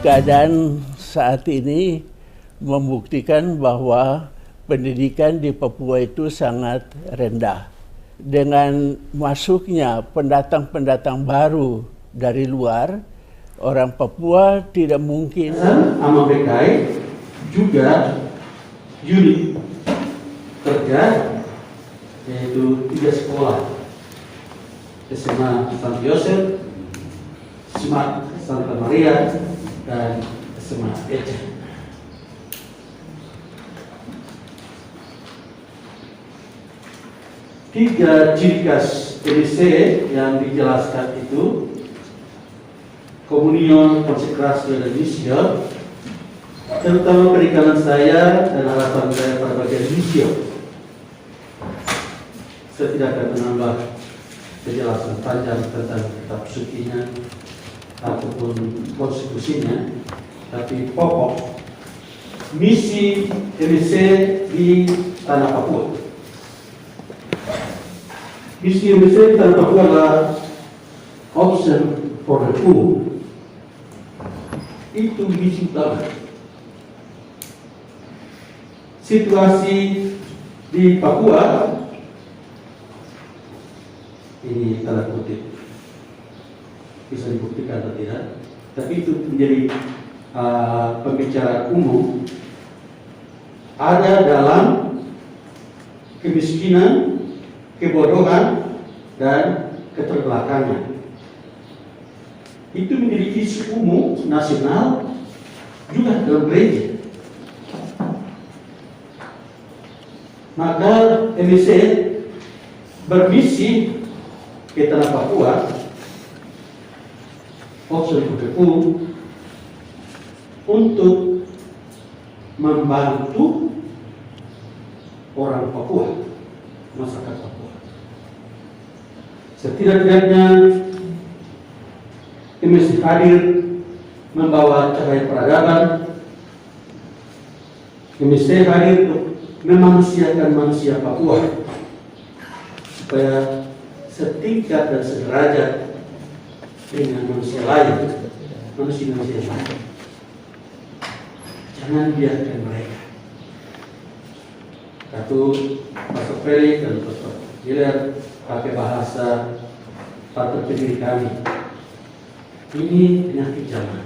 Keadaan saat ini membuktikan bahwa pendidikan di Papua itu sangat rendah. Dengan masuknya pendatang-pendatang baru dari luar, orang Papua tidak mungkin. Sama BKI juga unit kerja, yaitu 3 sekolah, SMA Santo Yosef, SMA Santa Maria, dan SMA Ece. Tiga ciri khas EDC yang dijelaskan itu: komunion, konsekrasi, dan misio, terutama perikanan saya dan harapan saya pada bagian misio. Saya tidak akan menambah penjelasan panjang tentang kitab sucinya ataupun konstitusinya, tapi pokok misi EDC di tanah Papua. Misi Indonesia di tanah Papua adalah option for the poor. Itu misi utama. Situasi di Papua ini tanda kutip bisa dibuktikan atau tidak, tapi itu menjadi pembicaraan umum. Ada dalam kemiskinan, kebodohan, dan keterbelakangan. Itu menjadi isu umum nasional juga dalam gereja. Maka MSC bermisi ke tanah Papua, untuk membantu orang Papua, masyarakat Papua. Setidak-tidaknya MSC hadir membawa cahaya peradaban. MSC hadir untuk memanusiakan manusia Papua supaya setingkat dan sederajat dengan manusia lain, manusia lain. Jangan biarkan mereka. Satu, Pastor Felix dan Pastor Giler pakai bahasa patut pendiri kami. Ini penyakit zaman.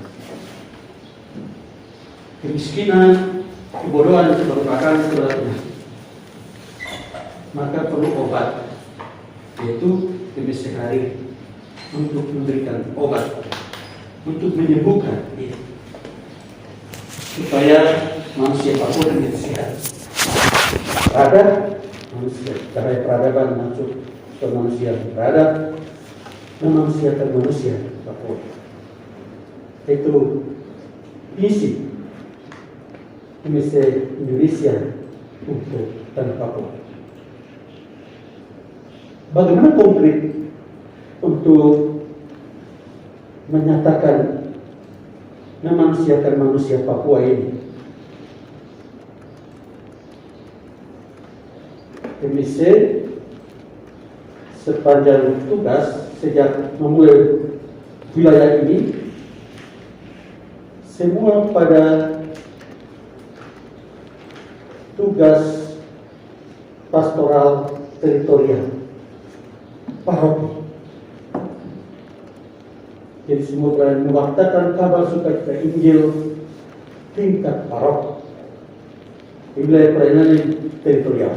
Kemiskinan, kebodohan, dan keterbelakangan adalah penyakit. Maka perlu obat, yaitu MSC hadir untuk memberikan obat, untuk menyembuhkan ini, supaya manusia Papua menjadi sehat. Ada manusia, cahaya peradaban masuk ke manusia beradab, memanusiakan manusia Papua. Itu misi MSC Indonesia untuk tanah Papua. Bagaimana konkret untuk menyatakan memanusiakan manusia Papua ini? MSC sepanjang tugas sejak memulai wilayah ini, semua pada tugas pastoral teritorial paroki. Jadi semua mewartakan kabar sukacita Injil tingkat paroki di wilayah pelayanan teritorial.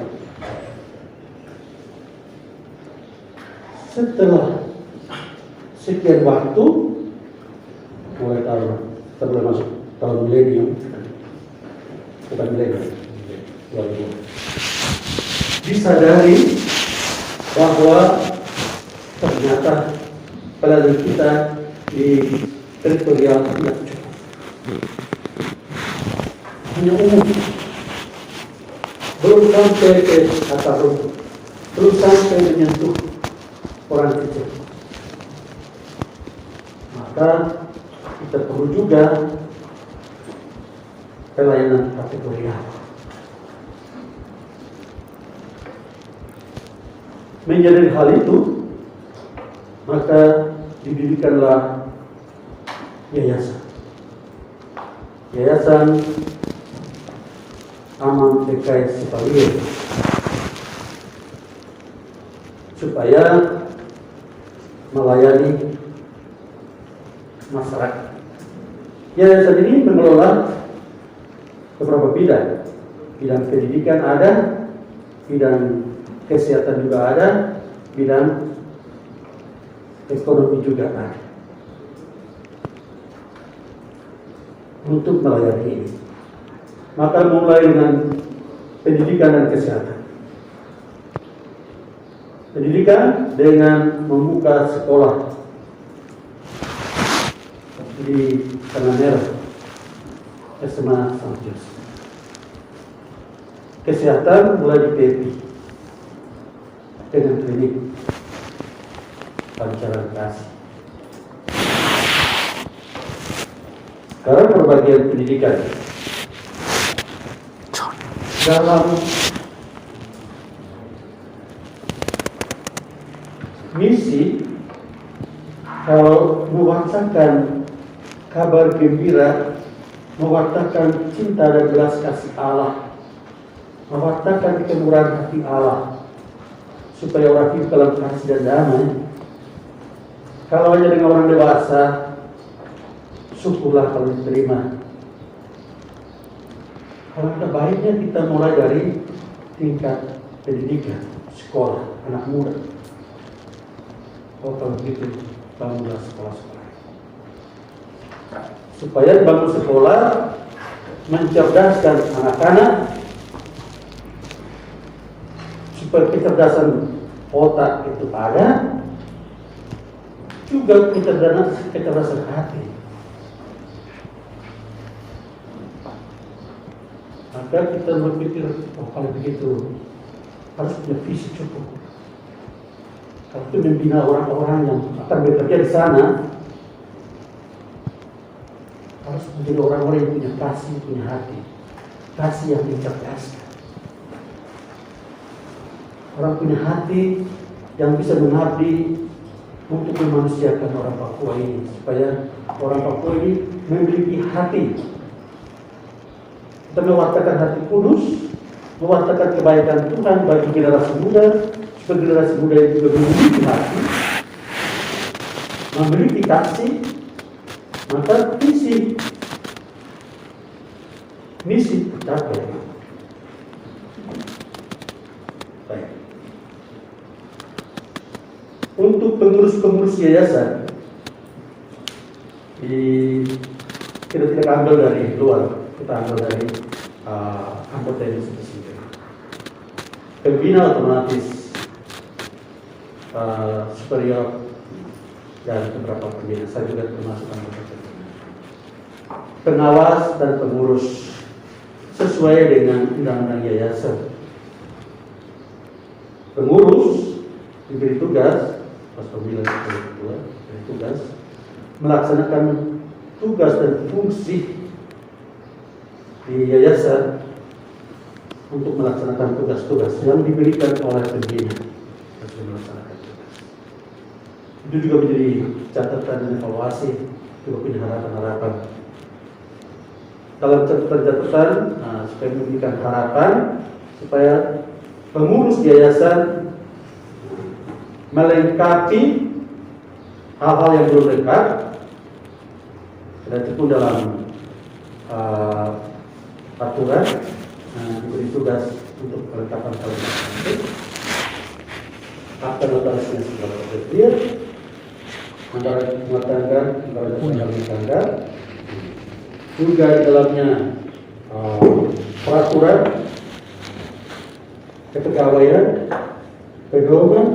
Setelah sekian waktu, mulai sebelum masuk tahun milenium, bukan milenium, disadari bahwa ternyata pelayanan kita di teritorial tidak cukup, hanya umum, belum sampai ke akar rumput, belum sampai menyentuh orang kecil. Maka kita perlu juga pelayanan kategorial. Menyadari hal itu, maka didirikanlah yayasan. Yayasan Aman PKS Sepalir supaya melayani masyarakat. Yayasan ini mengelola beberapa bidang. Bidang pendidikan ada, bidang kesehatan juga ada, bidang ekonomi juga ada. Untuk melayani ini, maka mulai dengan pendidikan dan kesehatan. Pendidikan dengan membuka sekolah di Tanah Merah, SMA Sankt Yosef. Kesehatan mulai di PPI dengan klinik pancaran kasih. Sekarang perbagian pendidikan dalam misi, kalau mewartakan kabar gembira, mewartakan cinta dan belas kasih Allah, mewartakan kemurahan hati Allah, supaya orang hidup dalam kasih dan damai. Kalau hanya dengan orang dewasa, syukurlah kalau diterima. Alangkah baiknya kita mulai dari tingkat pendidikan, sekolah, anak muda. Oh, kalau begitu, bangunlah sekolah-sekolah. Supaya bangun sekolah mencerdaskan anak-anak, supaya kecerdasan otak itu ada, juga kecerdasan hati. Maka kita berpikir, oh kalau begitu harus punya visi cukup. Kalau itu membina orang-orang yang akan bekerja di sana, harus menjadi orang-orang yang punya kasih, punya hati, kasih yang dicerdaskan. Orang punya hati yang bisa mengabdi untuk memanusiakan orang Papua ini, supaya orang Papua ini memiliki hati. Kita mewartakan hati kudus, mewartakan kebaikan Tuhan bagi generasi muda, supaya generasi muda itu juga memiliki hati, memiliki kasih, maka misi tercapai. Baik. Untuk pengurus-pengurus yayasan, kita tidak ambil dari luar, kita ambil dari anggota ini sendiri. Pembina otomatis superior dan beberapa pembina, saya juga termasuk anggota pembina. Pengawas dan pengurus sesuai dengan undang-undang yayasan. Pengurus diberi tugas, pas pemilihan kedua, diberi tugas melaksanakan tugas dan fungsi di yayasan untuk melaksanakan tugas-tugas yang diberikan oleh pembina. Melaksanakan tugas. Itu juga menjadi catatan dan evaluasi, juga punya harapan-harapan. Dalam catatan-catatan, supaya memberikan harapan, supaya pengurus yayasan melengkapi hal-hal yang belum lengkap, dan itu pun dalam aturan diberi tugas untuk kelengkapan hal itu. Akta notarisnya segala tersedia, antara rumah tangga, antara rumah tangga, juga di dalamnya peraturan kepegawaian, pedoman,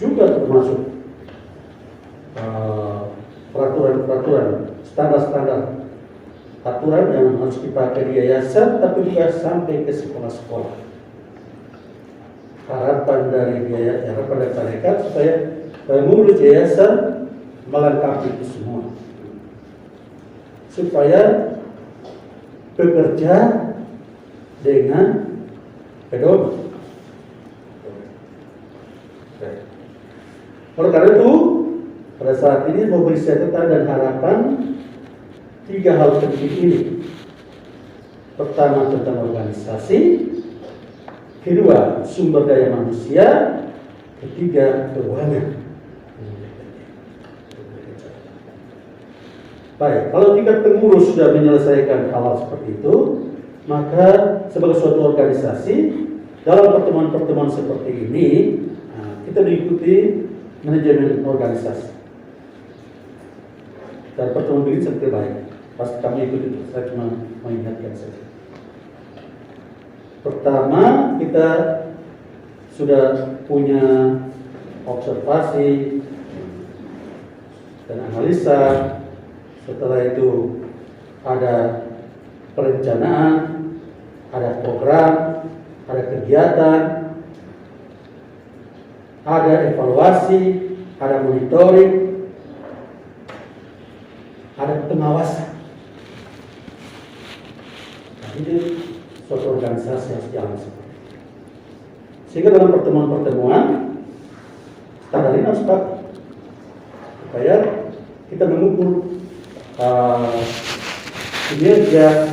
juga termasuk peraturan, standar-standar aturan yang harus dipakai di yayasan, tapi juga sampai ke sekolah-sekolah. Harapan dari mereka supaya pengurus yayasan melengkapi itu semua, supaya bekerja dengan pedoman. Oleh karena itu, pada saat ini memberi catatan dan harapan tiga hal penting ini. Pertama tentang organisasi, kedua sumber daya manusia, ketiga keuangan. Baik, kalau tingkat pengurus sudah menyelesaikan hal seperti itu, maka sebagai suatu organisasi dalam pertemuan-pertemuan seperti ini kita mengikuti manajemen organisasi. Dan pertemuan begini seperti baik. Pasti kami ikuti itu. Saya cuma mengingatkan saja. Pertama, kita sudah punya observasi dan analisa. Setelah itu ada perencanaan, ada program, ada kegiatan, ada evaluasi, ada monitoring, ada pengawasan. Nah, ini suatu organisasi yang jalan seperti itu. Sehingga dalam pertemuan-pertemuan standar ini harus pakai supaya kita mengukur kinerja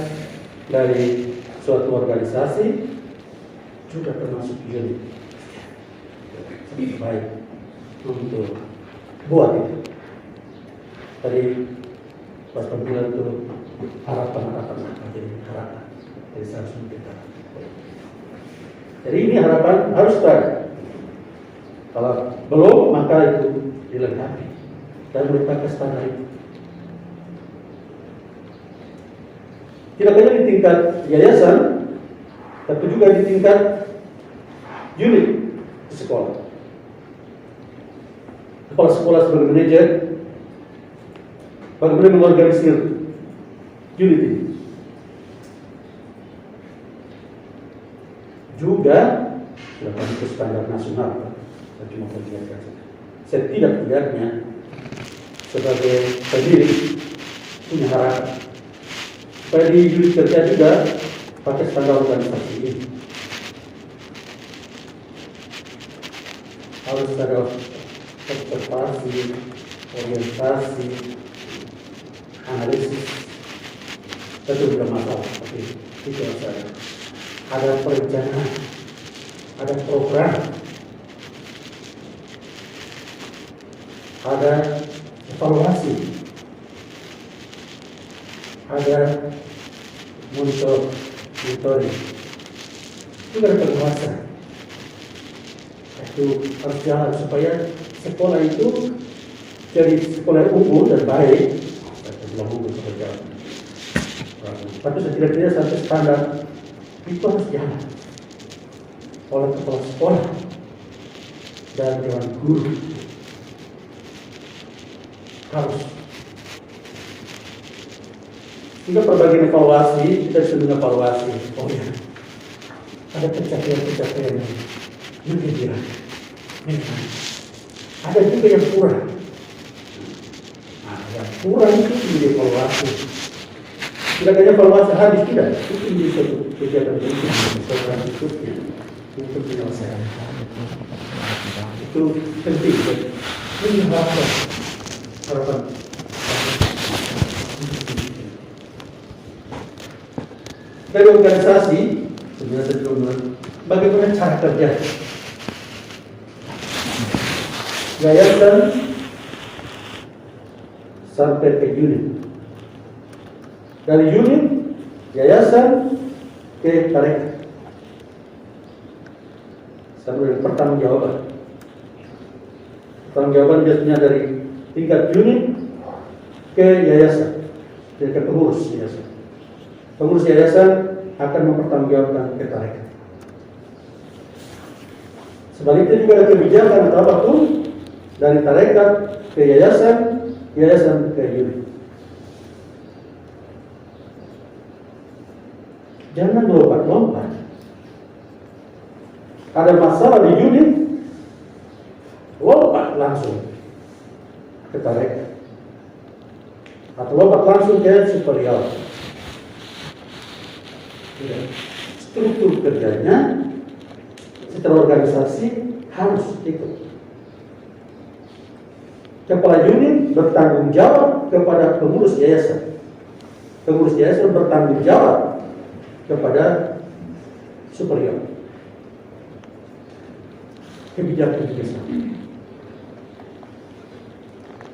dari suatu organisasi juga termasuk unit. Baik untuk buat itu. Tadi pas pemilihan itu harapan jadi harapan. Jadi seharusnya kita. Jadi ini harapan harus ada. Kalau belum maka itu dilengkapi dan merupakan standar itu. Tidak hanya di tingkat yayasan, tapi juga di tingkat unit di sekolah. Kepala sekolah sebagai manajer, bagaimana mengorganisir unit ini. Juga dalam standar nasional, saya cuma mengingatkan setidak-tidaknya sebagai pendiri punya harapan supaya di unit kerja juga pakai standar organisasi ini. Harus ada observasi, orientasi, analisis, itu bukan masalah. Tapi itu harus ada perencanaan, ada program, ada evaluasi, ada monitoring, juga ada pengawasan. Itu harus jalan supaya sekolah itu jadi sekolah yang unggul dan baik. Tapi setidaknya sampai standar itu harus jalan oleh kepala sekolah dan dewan guru. Harus. Juga perbagian evaluasi, kita bisa mengevaluasi. Oh ya, ada pencapaian-pencapaian yang kira. Ada juga yang kurang. Nah, yang kurang itu dievaluasi. Tidak hanya evaluasi habis, tidak. Itu menjadi suatu kegiatan berikutnya, program berikutnya untuk penyelesaian. Itu penting. Ini harapan. Dari organisasi, sebenarnya bagaimana cara kerja? Yayasan sampai ke unit. Dari unit, yayasan ke tarekat. Sampai pertanggungjawaban. Pertanggungjawaban biasanya dari tingkat unit ke yayasan, ke pengurus yayasan. Pengurus yayasan akan mempertanggungjawabkan ke tarekat. Sebaliknya juga ada kebijakan atau apapun dari tarekat ke yayasan, yayasan ke unit. Jangan lompat-lompat. Ada masalah di unit, lompat langsung ke tarekat atau lompat langsung ke superior. Struktur kerjanya secara organisasi harus ikut. Kepala unit bertanggung jawab kepada pengurus yayasan. Pengurus yayasan bertanggung jawab kepada superior. Kebijakan.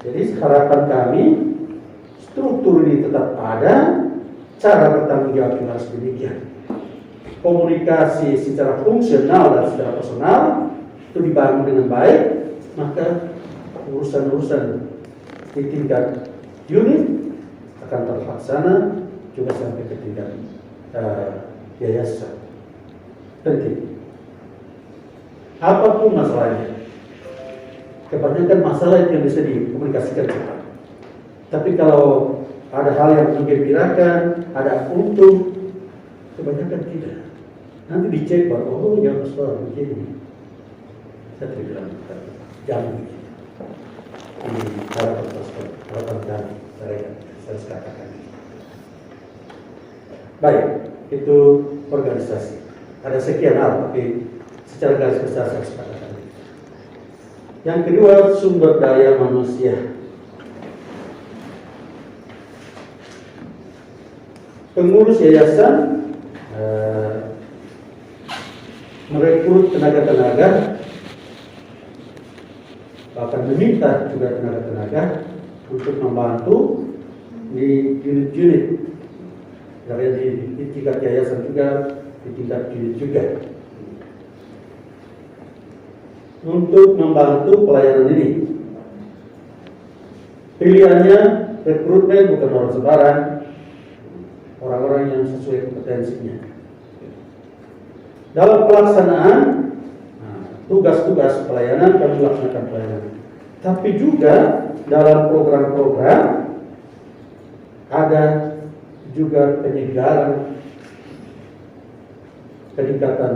Jadi harapan kami struktur ini tetap ada, cara bertanggung jawab harus demikian. Komunikasi secara fungsional dan secara personal itu dibangun dengan baik, maka urusan-urusan di tingkat unit akan terlaksana juga sampai ke tingkat yayasan. Penting. Apapun masalahnya, kebanyakan masalah yang bisa dikomunikasikan cepat. Tapi kalau ada hal yang menggembirakan, ada untung, kebanyakan tidak. Nanti dicek bahwa oh ya pastor begini. Saya tidak bilang jangan begini. Ini harapan pastor, harapan kami, saya katakan. Baik, itu organisasi. Ada sekian hal, tapi secara garis besar saya sepakatkan. Yang kedua, sumber daya manusia. Pengurus yayasan merekrut tenaga-tenaga, bahkan meminta juga tenaga-tenaga untuk membantu di unit-unit. Di tingkat yayasan juga, di tingkat unit juga. Untuk membantu pelayanan ini. Pilihannya rekrutmen bukan orang sembarang, orang-orang yang sesuai kompetensinya. Dalam pelaksanaan tugas-tugas pelayanan kami melaksanakan pelayanan. Tapi juga dalam program-program ada juga penyegaran, peningkatan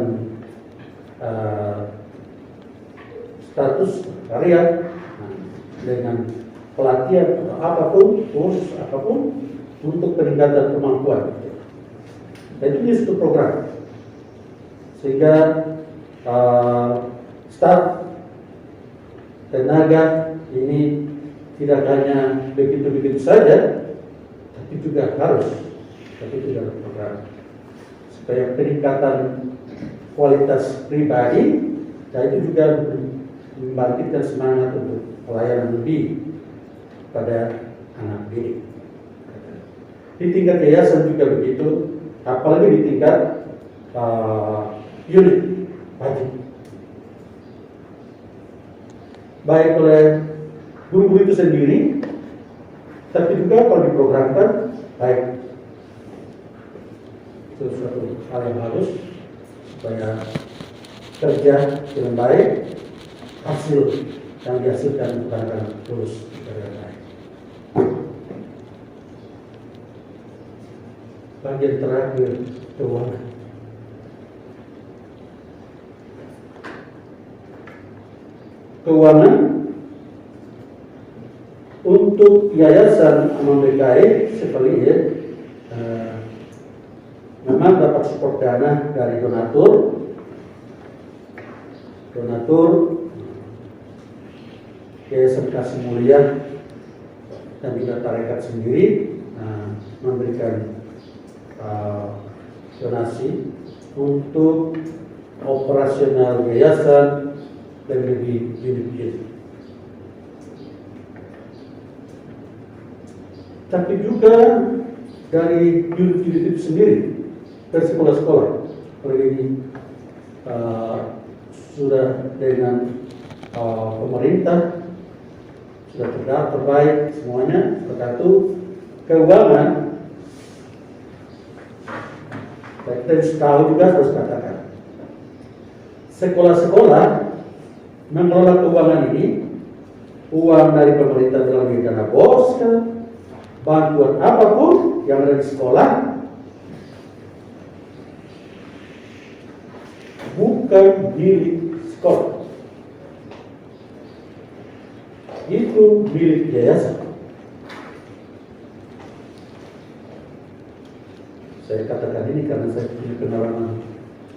status karya dengan pelatihan atau apapun, kursus apapun untuk peningkatan kemampuan. Dan itu satu program sehingga staf tenaga ini tidak hanya begitu-begitu saja, tapi juga harus, tapi itu dalam program supaya peningkatan kualitas pribadi, dan itu juga membangkitkan semangat untuk pelayanan lebih pada anak didik. Di tingkat yayasan juga begitu, apalagi di tingkat unit wajib. Baik oleh guru-guru itu sendiri, tapi juga kalau diprogramkan, baik. Itu suatu hal yang bagus supaya kerja dengan baik, hasil yang dihasilkan bukan terus dengan baik. Bagian terakhir, keuangan. Keuangan untuk Yayasan Aman DKI seperti ini, memang dapat support dana dari donatur Yayasan Kasih Mulia dan juga tarekat sendiri memberikan donasi untuk operasional yayasan dan lebih unit. Tapi juga dari unit-unit itu sendiri, dari sekolah-sekolah, ini sudah dengan pemerintah sudah terdaftar baik semuanya. Seperti itu keuangan, kita harus tahu juga, harus katakan sekolah-sekolah mengelola keuangan ini, uang dari pemerintah melalui dana BOS, bantuan apapun yang ada di sekolah, bukan milik sekolah, itu milik yayasan. Saya katakan ini karena saya punya pengalaman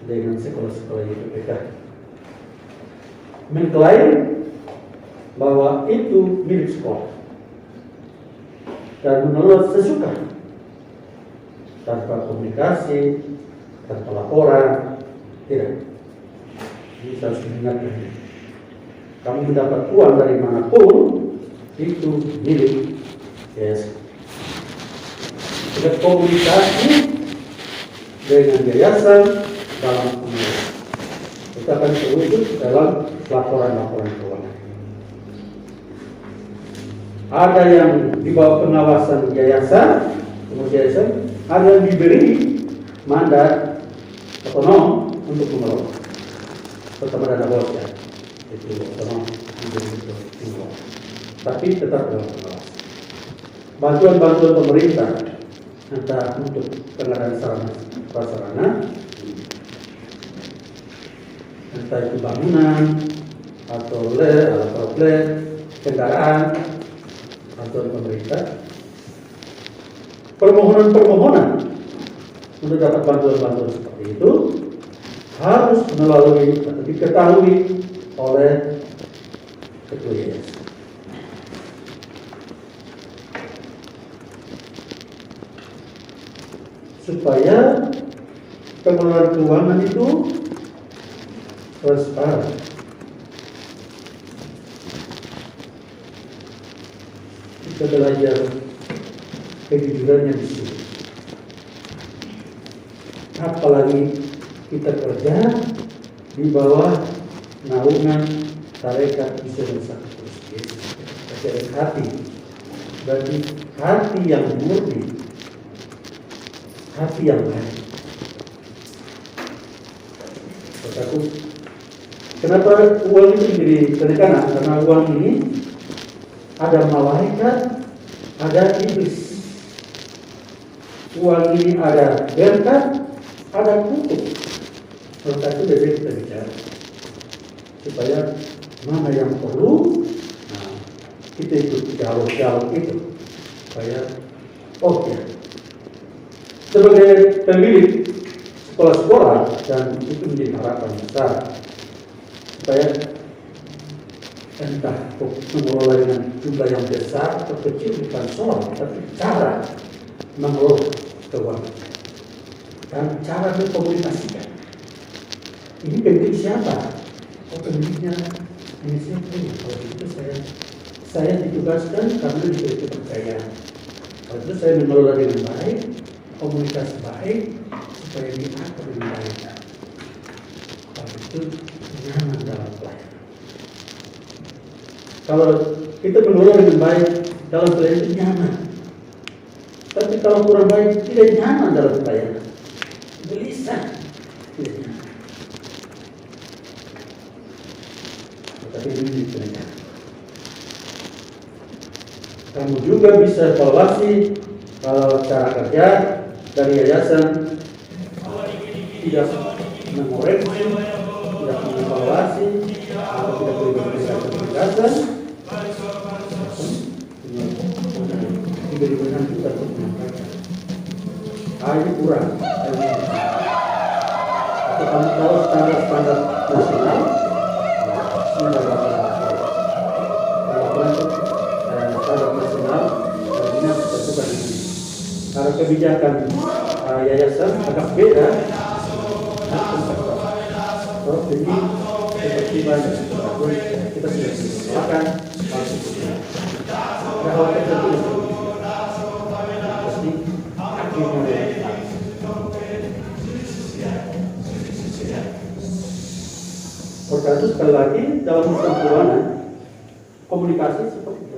dengan sekolah-sekolah YPPK. Mengklaim bahwa itu milik sekolah dan menolak sesuka. tanpa komunikasi, tanpa laporan, tidak. Ini saya harus mengingatkan. Kamu mendapat uang dari manapun, itu milik yayasan. Ada komunikasi dengan yayasan dalam pengelolaan. Kita akan terwujud dalam laporan-laporan keuangan. Ada yang di bawah pengawasan yayasan, ada yang diberi mandat otonom untuk mengelola. Pertama dana bos ya, itu otonom diberi untuk mengelola. Tapi tetap dalam pengawasan. Bantuan-bantuan pemerintah, entah untuk pengadaan sarana prasarana, entah itu bangunan atau alat kendaraan, bantuan pemerintah, permohonan untuk dapat bantuan-bantuan seperti itu harus melalui atau diketahui oleh ketua yayasan. Supaya pengelolaan keuangan itu transparan. Kita belajar kejujurannya di sini. Apalagi kita kerja di bawah naungan tarekat Islam Sakrus Yesus. Dari hati, berarti hati yang murni, hati yang baik. Kataku, kenapa uang itu menjadi penekanan? Karena uang ini ada malaikat, ada iblis. Uang ini ada berkat, ada kutuk. Maka itu biasanya kita bicara supaya mana yang perlu, nah, kita ikut dialog itu supaya ya. Sebagai pemilik sekolah-sekolah, dan itu menjadi harapan besar supaya entah mengelola dengan jumlah yang besar atau kecil bukan soal, tapi cara mengelola keuangan dan cara berkomunikasikan. Ini pemilik siapa? Pemiliknya ini siapa? Kalau itu saya ditugaskan karena diberi kepercayaan. Kalau itu saya mengelola dengan baik, komunikasi baik, supaya diatur dengan baik. Kalau itu nyaman dalam pelayanan. Kalau kita mengelola dengan baik dalam pelayanan itu nyaman. Tapi kalau kurang baik tidak nyaman dalam pelayanan. Gelisah. Tidak nyaman. Tapi ini dipelajari. Kamu juga bisa evaluasi kalau cara kerja dari yayasan tidak mengoreksi, tidak mengevaluasi, atau tidak berikan penjelasan, diberi benang juga untuk menyampaikan. Ini kurang. Atau kamu tahu standar-standar nasional, standar nasional, ini harus dilakukan ini. Kalau kebijakan yayasan agak beda, jadi seperti banyak kita sudah silakan ada hal tertentu pasti akhirnya Karena itu sekali lagi dalam urusan keuangan komunikasi seperti